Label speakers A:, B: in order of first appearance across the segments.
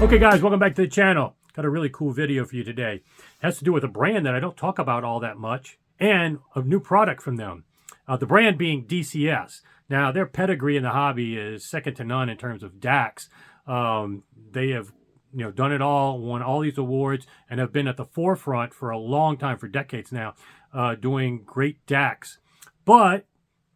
A: Okay guys, welcome back to the channel. Got a really cool video for you today. It has to do with a brand that I don't talk about all that much and a new product from them. The brand being DCS. Now their pedigree in the hobby is second to none in terms of DACs. They have done it all, won all these awards, and have been at the forefront for a long time, for decades now, doing great DACs. But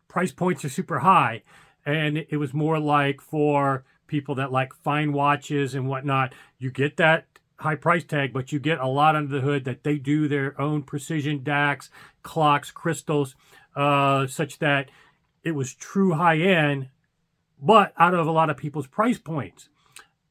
A: price points are super high, and it was more like for people that like fine watches and whatnot. You get that high price tag, but you get a lot under the hood that they do their own precision DACs, clocks, crystals, such that it was true high end, but out of a lot of people's price points.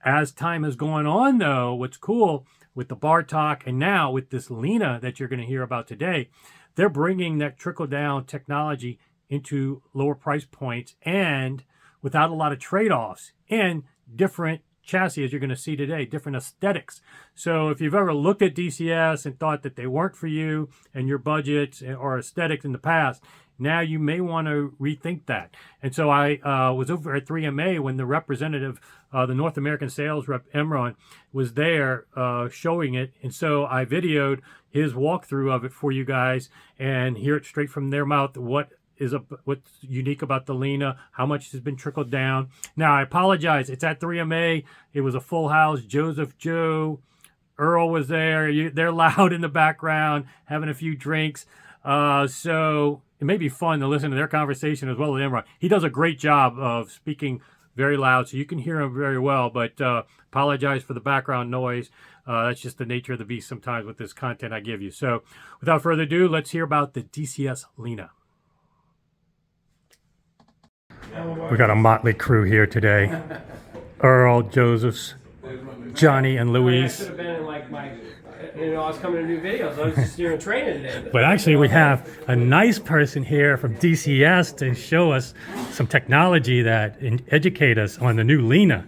A: As time has gone on though, what's cool with the Bartok and now with this Lina that you're going to hear about today, they're bringing that trickle down technology into lower price points and without a lot of trade-offs and different chassis, as you're going to see today, different aesthetics. So if you've ever looked at DCS and thought that they weren't for you and your budgets or aesthetics in the past, now you may want to rethink that. And so I was over at 3MA when the representative, the North American sales rep, Emron, was there showing it. And so I videoed his walkthrough of it for you guys and hear it straight from their mouth, what's unique about the Lina, how much has been trickled down. Now, I apologize. It's at 3MA. It was a full house. Joseph, Joe, Earl was there. They're loud in the background, having a few drinks. So it may be fun to listen to their conversation as well as Emron. He does a great job of speaking very loud, so you can hear him very well, but apologize for the background noise. That's just the nature of the beast sometimes with this content I give you. So without further ado, let's hear about the DCS Lina. We got a motley crew here today. Earl, Josephs, Johnny, and Luis.
B: I should have been in like my, I was coming to new videos. I was just doing training today.
A: But actually we have a nice person here from DCS to show us some technology that educate us on the new Lina.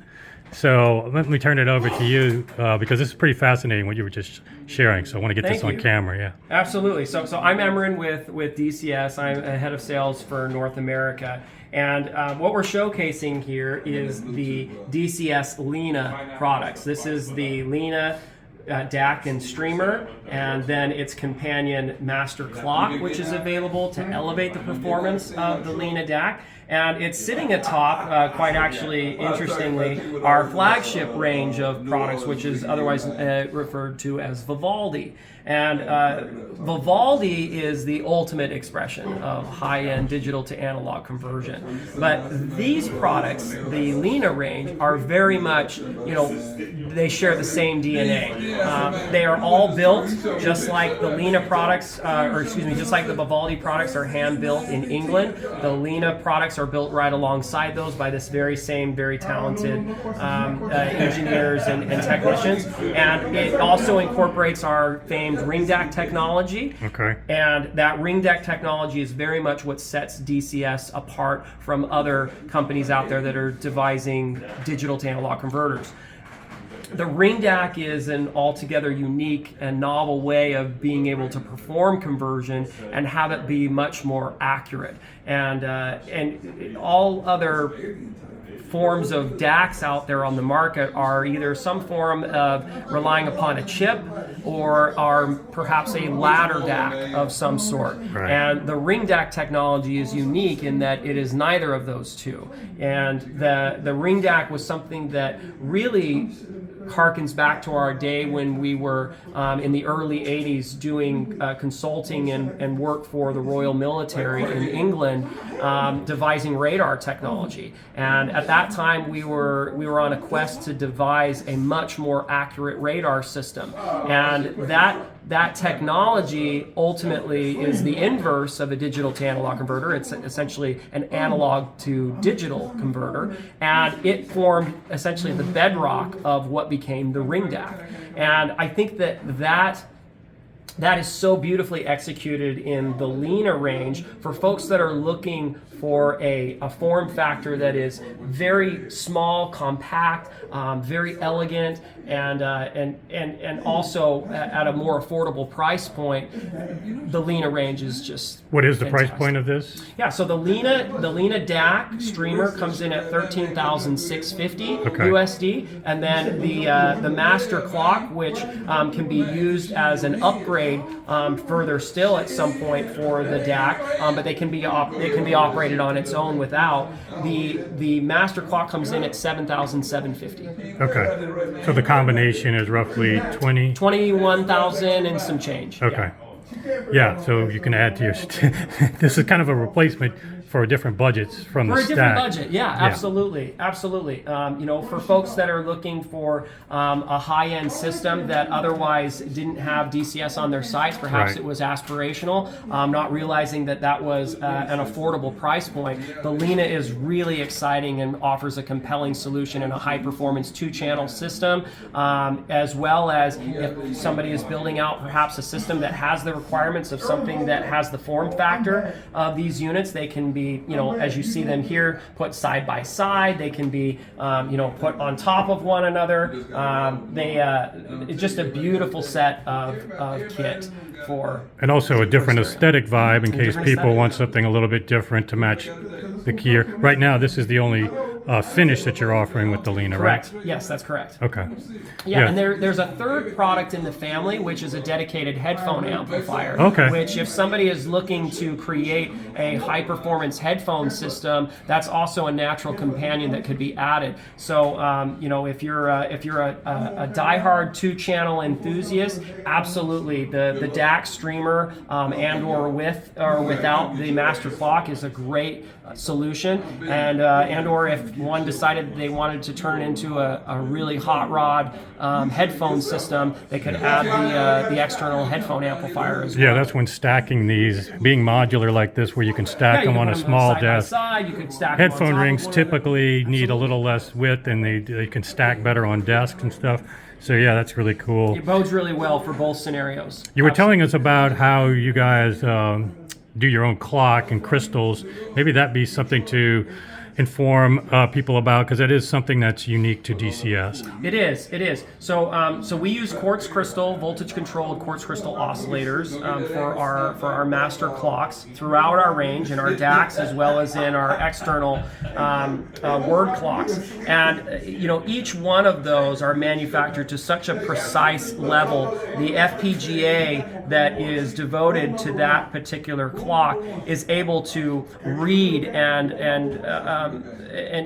A: So let me turn it over to you because this is pretty fascinating what you were just sharing. So I want to get this on camera. Yeah,
B: absolutely. So I'm Emron with DCS. I'm a head of sales for North America. And what we're showcasing here is the DCS Lina products. This is the Lina DAC and streamer, and then its companion master clock, which is available to elevate the performance of the Lina DAC. And it's sitting atop, quite actually interestingly, our flagship range of products, which is otherwise referred to as Vivaldi. And Vivaldi is the ultimate expression of high-end digital to analog conversion. But these products, the Lina range, are very much, they share the same DNA. They are all built just like the Lina products, just like the Vivaldi products are hand-built in England. The Lina products are built right alongside those by this very talented engineers and technicians. And it also incorporates our famed ring DAC technology.
A: Okay. And
B: that ring DAC technology is very much what sets DCS apart from other companies out there that are devising digital to analog converters. The ring DAC is an altogether unique and novel way of being able to perform conversion and have it be much more accurate. And all other forms of DACs out there on the market are either some form of relying upon a chip or are perhaps a ladder DAC of some sort.
A: Right.
B: And the ring DAC technology is unique in that it is neither of those two. And the ring DAC was something that really harkens back to our day when we were in the early 80s doing consulting and work for the Royal Military in England, devising radar technology. And at that time we were on a quest to devise a much more accurate radar system. And that technology ultimately is the inverse of a digital to analog converter. It's essentially an analog to digital converter, and it formed essentially the bedrock of what became the ring DAC. And I think that that is so beautifully executed in the Lina range for folks that are looking for a form factor that is very small, compact, very elegant, and also at a more affordable price point. The Lina range is just
A: What is the
B: fantastic.
A: price point of this?
B: Yeah, so the Lina DAC streamer comes in at $13,650
A: Okay.
B: USD, and then the master clock, which can be used as an upgrade further still at some point for the DAC, but it can be operated on its own without. The master clock comes in at $7,750.
A: Okay. So the combination is roughly
B: 21,000 and some change.
A: Okay. Yeah, so you can add to your. This is kind of a replacement for different budgets from
B: For
A: the
B: a
A: stack.
B: different budget, yeah, absolutely, absolutely. You know, for folks that are looking for a high-end system that otherwise didn't have DCS on their sites, perhaps
A: Right.
B: it was aspirational, not realizing that that was an affordable price point. The Lina is really exciting and offers a compelling solution in a high-performance two-channel system, as well as if somebody is building out perhaps a system that has the requirements of something that has the form factor of these units, they can be, you know, as you see them here, put side by side. They can be, you know, put on top of one another. It's just a beautiful set of kit for.
A: And also a different aesthetic vibe in case
B: different
A: people
B: aesthetic.
A: want something a little bit different to match the gear. Right now, this is the only finish that you're offering with the Lina,
B: Correct.
A: right?
B: Yes, that's correct.
A: Okay.
B: Yeah, and there's a third product in the family, which is a dedicated headphone amplifier.
A: Okay.
B: Which, if somebody is looking to create a high-performance headphone system, that's also a natural companion that could be added. So, you know, if you're a diehard two-channel enthusiast, absolutely, the DAC streamer and/or with or without the master clock is a great solution, and/or if one decided they wanted to turn it into a really hot rod headphone system, they could add the external headphone amplifier as well.
A: Yeah, that's when stacking these, being modular like this, where you can stack them on a small desk.
B: Side, you could stack them on
A: Headphone
B: top
A: rings
B: of one another.
A: typically need a little less width, and they can stack better on desks and stuff. So yeah, that's really cool.
B: It bodes really well for both scenarios.
A: You were telling us about how you guys do your own clock and crystals. Maybe that'd be something to inform people about, because that is something that's unique to DCS.
B: It is. So we use quartz crystal, voltage controlled quartz crystal oscillators for our master clocks throughout our range in our DACs as well as in our external word clocks. And you know, each one of those are manufactured to such a precise level. The FPGA that is devoted to that particular clock is able to read and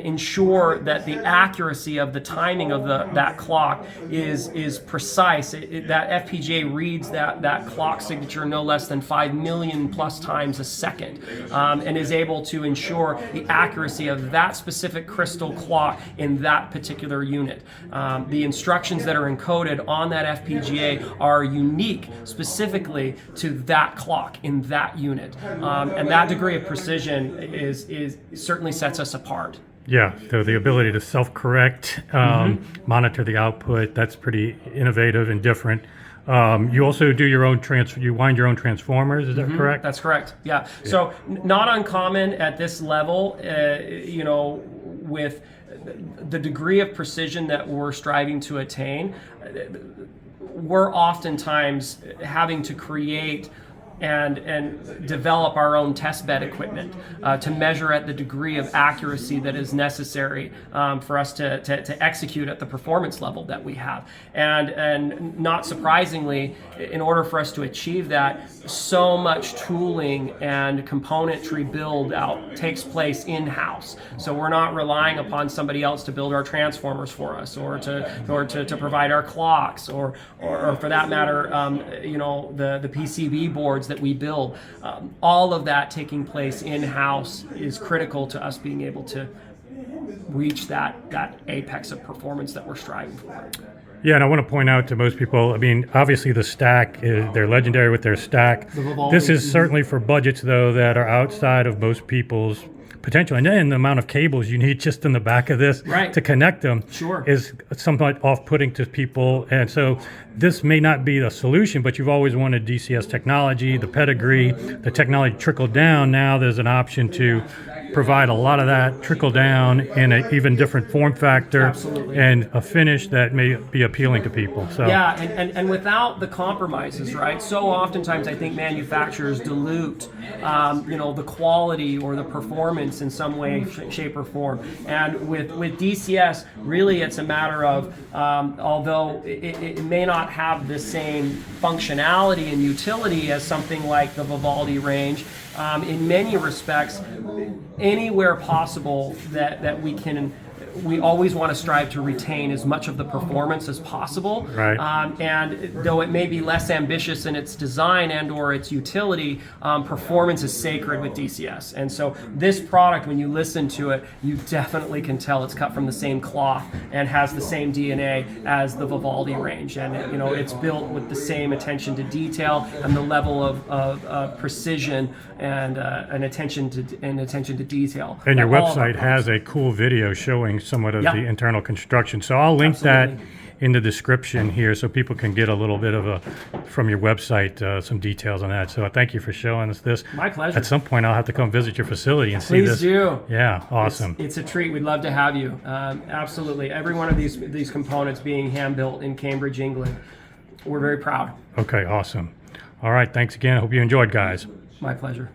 B: ensure that the accuracy of the timing of that clock is precise. That FPGA reads that clock signature no less than 5 million plus times a second, and is able to ensure the accuracy of that specific crystal clock in that particular unit. The instructions that are encoded on that FPGA are unique specifically to that clock in that unit, and that degree of precision is certainly sets us apart.
A: Yeah, so the ability to self-correct, monitor the output, that's pretty innovative and different. You also do your own you wind your own transformers, is that correct?
B: That's correct, yeah. So not uncommon at this level, you know, with the degree of precision that we're striving to attain, we're oftentimes having to create and develop our own test bed equipment to measure at the degree of accuracy that is necessary for us to execute at the performance level that we have. And not surprisingly, in order for us to achieve that, so much tooling and componentry build out takes place in-house. So we're not relying upon somebody else to build our transformers for us, or to provide our clocks, or for that matter, you know, the PCB boards that we build. All of that taking place in-house is critical to us being able to reach that apex of performance that we're striving for.
A: Yeah, and I want to point out to most people, I mean, obviously the stack, they're legendary with their stack.
B: The Vivaldi.
A: This is certainly for budgets, though, that are outside of most people's potential. And then the amount of cables you need just in the back of this
B: Right.
A: to connect them
B: Sure.
A: is somewhat off-putting to people. And so this may not be the solution, but you've always wanted DCS technology, the pedigree, the technology trickle down. Now there's an option to provide a lot of that trickle down in an even different form factor.
B: Absolutely.
A: And a finish that may be appealing to people. So
B: Yeah, and without the compromises, right? So oftentimes I think manufacturers dilute, the quality or the performance in some way, shape, or form. And with DCS, really it's a matter of, although it may not have the same functionality and utility as something like the Vivaldi range, in many respects, anywhere possible that we always want to strive to retain as much of the performance as possible.
A: Right.
B: And though it may be less ambitious in its design and or its utility, performance is sacred with DCS. And so this product, when you listen to it, you definitely can tell it's cut from the same cloth and has the same DNA as the Vivaldi range. And it's built with the same attention to detail and the level of precision and attention to detail.
A: And your
B: that all of our
A: website has a cool video showing somewhat of
B: Yeah.
A: the internal construction. So I'll link
B: Absolutely.
A: that in the description here so people can get a little bit of from your website, some details on that. So thank you for showing us this.
B: My pleasure.
A: At some point, I'll have to come visit your facility and see
B: Please
A: this.
B: do.
A: Yeah, awesome.
B: It's a treat. We'd love to have you. Absolutely. Every one of these components being hand built in Cambridge, England. We're very proud.
A: Okay, awesome. All right, thanks again. I hope you enjoyed, guys.
B: My pleasure.